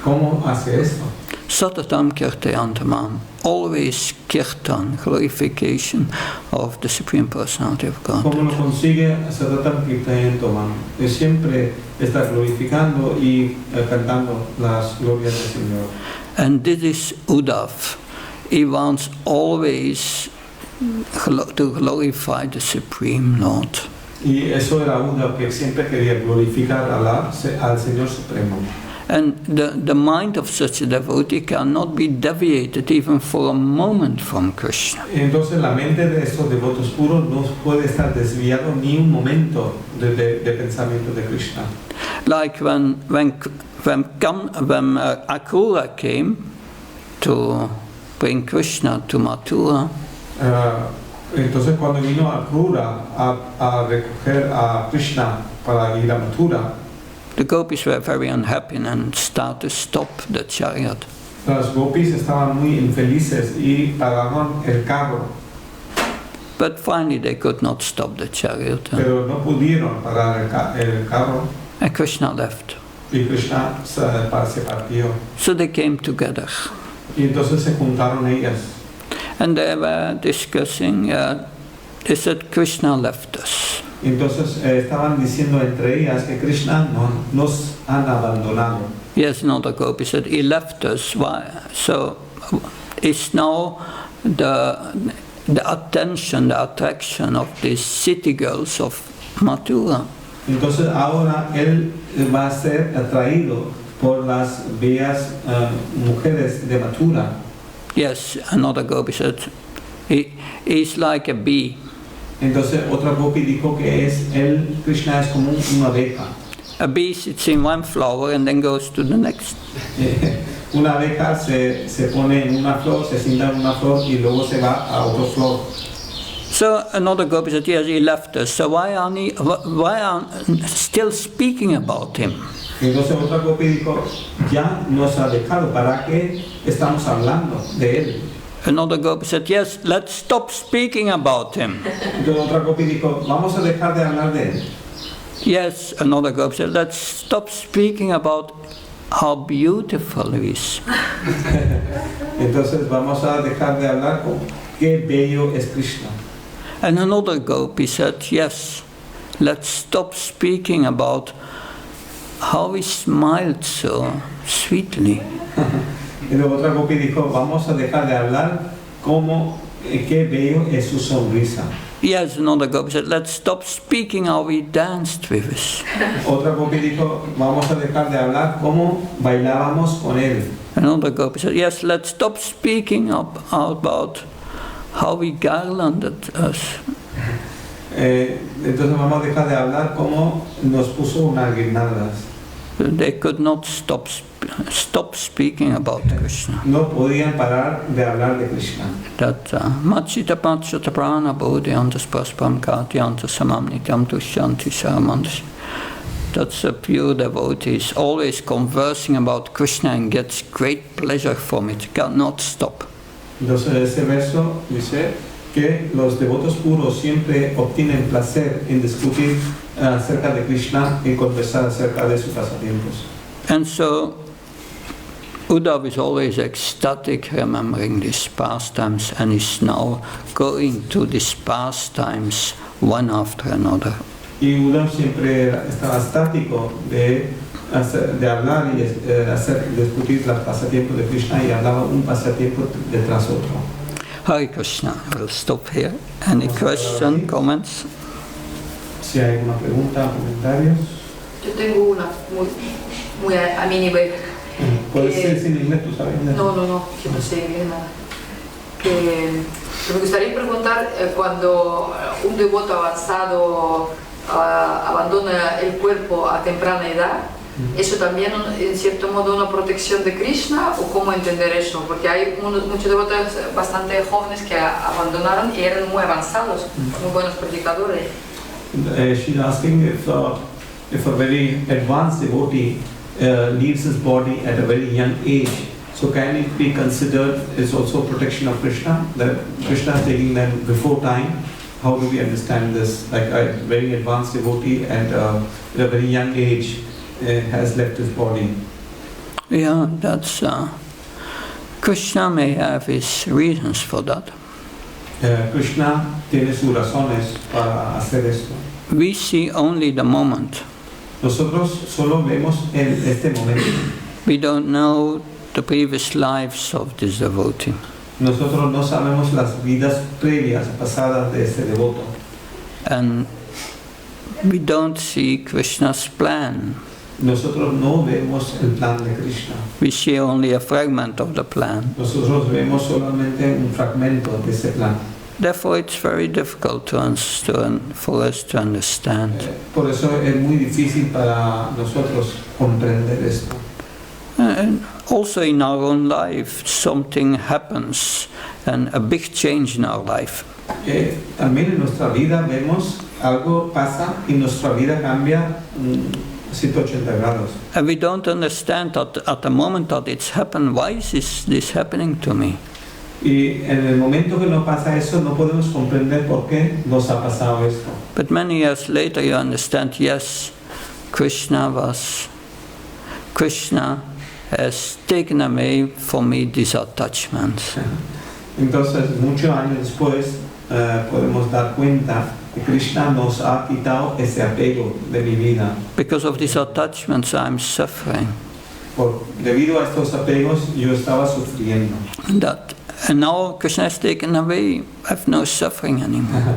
¿Cómo hace esto? Satatam kirtayantamam. Always kirtan, glorification of the Supreme Personality of God. ¿Cómo lo consigue? Satatam kirtayantamam. Siempre está glorificando y cantando las glorias del Señor. And this is Uddhav. He wants always to glorify the Supreme Lord. Y eso era Uddhav, que siempre quería glorificar al Señor Supremo. And the mind of such a devotee cannot be deviated even for a moment from Krishna. Entonces la mente de estos devotos puros no puede estar desviado ni un momento de pensamiento de Krishna. Like when Akrura came to bring Krishna to Mathura, entonces cuando vino Akrura a recoger a Krishna para ir a Mathura, the gopis were very unhappy and started to stop the chariot. Las gopis estaban muy infelices y pararon el carro. But finally they could not stop the chariot. Pero no pudieron parar el carro. And Krishna left. Y Krishna se partió. So they came together. Y entonces se juntaron ellas. And they were discussing, they said Krishna left us. Entonces estaban diciendo entre ellas que Krishna nos han abandonado. Yes, another gopi said, he left us. Why? So is now the attention, the attraction of these city girls of Mathura. Entonces ahora él va a ser atraído por las bellas mujeres de Mathura. Yes, another gopi said, he's like a bee. Entonces otra gopi dijo que Krishna es como una abeja. A bee sits in one flower and then goes to the next. Una abeja se pone en una flor, se sienta en una flor y luego se va a otra flor. So another gopi said, yes, he left us. So why are still speaking about him? Entonces otra gopi dijo, ya nos ha dejado, ¿para qué estamos hablando de él? Another gopi said, yes, let's stop speaking about him. Entonces otra gopi dijo, vamos a dejar de hablar de él. Yes, another gopi said, let's stop speaking about how beautiful he is. Entonces vamos a dejar de hablar con qué bello es Krishna. And another gopi said, yes, let's stop speaking about how he smiled so sweetly. Y luego otra gopi dijo, vamos a dejar de hablar qué bello es su sonrisa. Yes, another gopi said, let's stop speaking how he danced with us. Otra gopi dijo, vamos a dejar de hablar cómo bailábamos con él. Another gopi said, yes, let's stop speaking about how he garlanded us. Entonces vamos a dejar de hablar cómo nos puso unas guirnaldas. They could not stop speaking about Krishna. No podían parar de hablar de Krishna. That Machita Pachata Prana Bodhyantas Praspam Katyantas Samamnitam Tushyanti Saramandas. That's a pure devotee. Is always conversing about Krishna and gets great pleasure from it. Cannot stop. Entonces ese verso dice que los devotos puros siempre obtienen placer en discutir acerca de Krishna y conversar acerca de sus pasatiempos. And so Uddhav is always ecstatic remembering these pastimes and is now going to these pastimes one after another. Y Uddhav siempre estaba estático de hablar y discutir los pasatiempos de Krishna y hablaba un pasatiempo detrás otro. Hare Krishna. We'll stop here. Any question, comments? Si hay alguna pregunta o comentarios. Yo tengo una muy a mi nivel. Puede ser sin inglés, tú sabes. No, yo no sé nada. Que me gustaría preguntar cuando un devoto avanzado abandona el cuerpo a temprana edad, ¿eso también en cierto modo una protección de Krishna o cómo entender eso? Porque hay muchos devotos bastante jóvenes que abandonaron y eran muy avanzados, muy buenos predicadores. She's asking if a very advanced devotee leaves his body at a very young age, so can it be considered as also protection of Krishna? That Krishna is taking them before time? How do we understand this? Like a very advanced devotee at a very young age has left his body. Yeah, that's Krishna may have his reasons for that. Krishna tiene sus razones para hacer esto. We see only the moment. Nosotros solo vemos este momento. We don't know the previous lives of this devotee. Nosotros no sabemos las vidas previas, pasadas de este devoto. And we don't see Krishna's plan. Nosotros no vemos el plan de Krishna. We see only a fragment of the plan. Nosotros vemos solamente un fragmento de ese plan. Therefore, it's very difficult for us to understand. Por eso es muy difícil para nosotros comprender esto. And also in our own life, something happens and a big change in our life. También en nuestra vida vemos algo pasa y nuestra vida cambia 180 grados. And we don't understand that at the moment that it's happened, why is this happening to me? Y en el momento que nos pasa eso, no podemos comprender por qué nos ha pasado esto. But many years later you understand, yes, Krishna has taken away from me these attachments. Entonces, muchos años después, podemos dar cuenta que Krishna nos ha quitado ese apego de mi vida. Because of these attachments I'm suffering. Debido a estos apegos, yo estaba sufriendo. And now Krishna has taken away. I have no suffering anymore.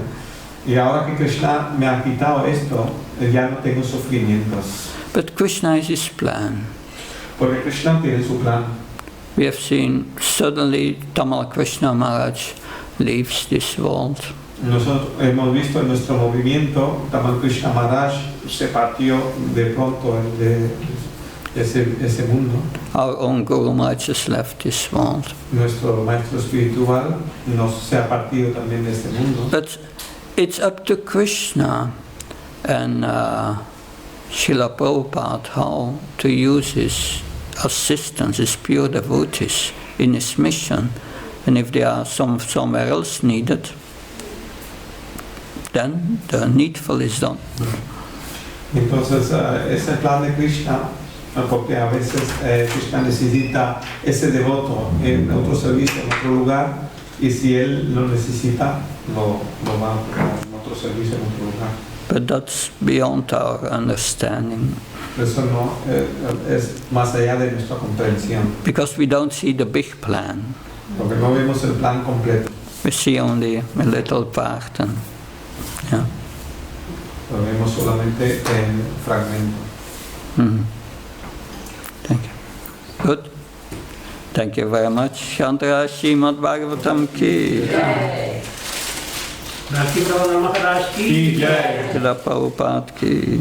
Y ahora que Krishna me ha quitado esto, ya no tengo sufrimientos. But Krishna is his plan. Porque Krishna tiene su plan. We have seen suddenly Tamal Krishna Maharaj leaves this world. Nosotros hemos visto en nuestro movimiento, Tamal Krishna Maharaj se partió de pronto de ese mundo. Our own Guru Maharaj has left this world. Nuestro maestro espiritual se ha partido también de este mundo. But it's up to Krishna and Srila Prabhupada how to use his assistants, his pure devotees, in his mission. And if there are somewhere else needed, then the needful is done. Entonces, es el plan de Krishna, porque a veces Krishna necesita ese devoto en otro servicio, en otro lugar, y si él lo necesita, lo va a poner en otro servicio, en otro lugar. But that's beyond our understanding. Eso no es más allá de nuestra comprensión. Because we don't see the big plan. Porque no vemos el plan completo. We see only a little part. And, yeah. Lo vemos solamente en fragmento. Thank you. Good. Thank you very much. Chandra Srimad-Bhagavatam ki. Bhakti Prabhava Maharaja ki. Srila Prabhupada ki.